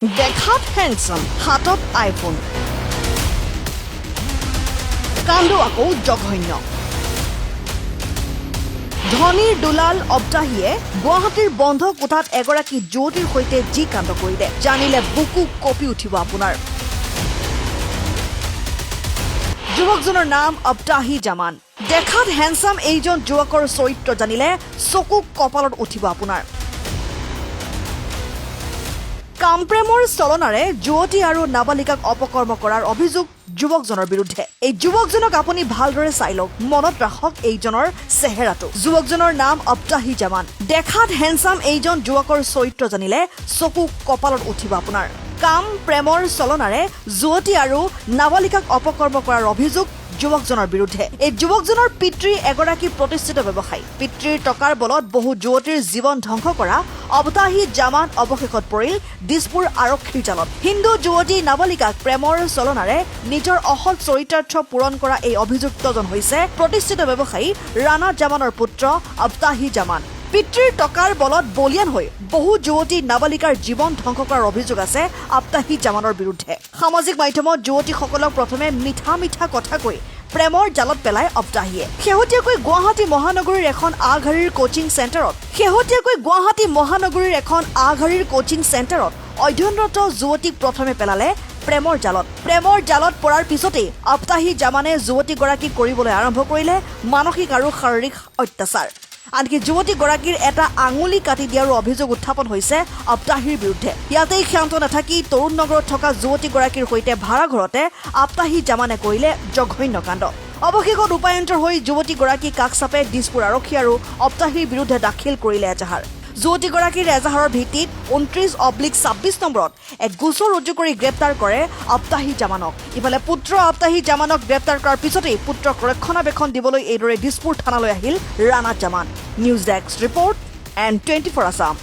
দেখাত হ্যান্ডসাম হাতত আইফোন কাণ্ড আকৌ জঘন্য ধনীৰ দুলাল অব্দাহীয়ে গুৱাহাটীৰ বন্ধ কোঠাত এগৰাকী যুৱতীৰ সৈতে যি কাণ্ড কৰিলে জানিলে বুকু কঁপি উঠিব আপোনাৰ যুৱকজনৰ নাম অব্দাহী জামান দেখাত হ্যান্ডসাম এইজন যুৱকৰ চৰিত্ৰ জানিলে চকু কপালত উঠিব আপোনাৰ কামপ্ৰেমৰ চলনাৰে যুৱতী আৰু নাবালিকাক অপকৰ্ম কৰাৰ অভিযোগ যুৱকজনৰ বিৰুদ্ধে এই যুৱকজনক আপুনি ভালদৰে চাই লওক মনত ৰাখক এইজনৰ চেহেৰাটো যুৱকজনৰ নাম অব্দাহী জামান দেখাত হ্যান্ডসাম এইজন যুৱকৰ চৰিত্ৰ জানিলে চকু কপালত উঠিব আপোনাৰ কাম প্ৰেমৰ চলনাৰে যুৱতী আৰু নাবালিকাক অপকৰ্ম কৰাৰ অভিযোগ যুৱকজনৰ বিৰুদ্ধে এই যুৱকজনৰ পিতৃ এগৰাকী প্ৰতিষ্ঠিত ব্যৱসায়ী পিতৃৰ টকাৰ বলত বহু যুৱতীৰ জীৱন ধ্বংস কৰা অব্দাহী জামান অৱশেষত পৰিল দিছপুৰ আৰক্ষীৰ জালত হিন্দু যুৱতী নাবালিকাক প্ৰেমৰ চলনাৰে নিজৰ অসৎ চৰিতাৰ্থ পূৰণ কৰা এই অভিযুক্তজন হৈছে প্ৰতিষ্ঠিত ব্যৱসায়ী ৰাণা জামানৰ পুত্ৰ অব্দাহী জামান পিতৃৰ টকাৰ বলত বলিয়ান হৈ বহু যুৱতী নাবালিকাৰ জীৱন ধ্বংস কৰাৰ অভিযোগ আছে অব্দাহী জামানৰ বিৰুদ্ধে সামাজিক মাধ্যমত যুৱতীসকলক প্ৰথমে মিঠা কথা কৈ প্ৰেমৰ জালত পেলাই অব্দাহীয়ে শেহতীয়াকৈ গুৱাহাটী মহানগৰীৰ এখন আগশাৰীৰ কোচিং চেণ্টাৰত অধ্যয়নৰত যুৱতীক প্ৰথমে পেলালে প্ৰেমৰ জালত পৰাৰ পিছতেই অব্দাহী জামানে যুৱতীগৰাকীক কৰিবলৈ আৰম্ভ কৰিলে মানসিক আৰু শাৰীৰিক অত্যাচাৰ আনকি যুৱতীগৰাকীৰ এটা আঙুলি কাটি দিয়াৰো অভিযোগ উত্থাপন হৈছে অব্দাহীৰ বিৰুদ্ধে ইয়াতেই ক্ষান্ত নাথাকি তৰুণ নগৰত থকা যুৱতীগৰাকীৰ সৈতে ভাড়া ঘৰতে অব্দাহী জামানে কৰিলে জঘন্য কাণ্ড অৱশেষত উপায়ন্তৰ হৈ যুৱতীগৰাকীক কাষ চাপে দিছপুৰ আৰক্ষী আৰু অব্দাহীৰ বিৰুদ্ধে দাখিল কৰিলে এজাহাৰ যুৱতীগৰাকীৰ এজাহাৰৰ ভিত্তিত 29/26 নম্বৰত এক গোচৰ ৰুজু কৰি গ্ৰেপ্তাৰ কৰে অব্দাহী জামানক ইফালে পুত্ৰ অব্দাহী জামানক গ্ৰেপ্তাৰ কৰাৰ পিছতেই পুত্ৰক ৰক্ষণাবেক্ষণ দিবলৈ এইদৰে দিছপুৰ থানালৈ আহিল Rana Zaman news desk report N24 Assam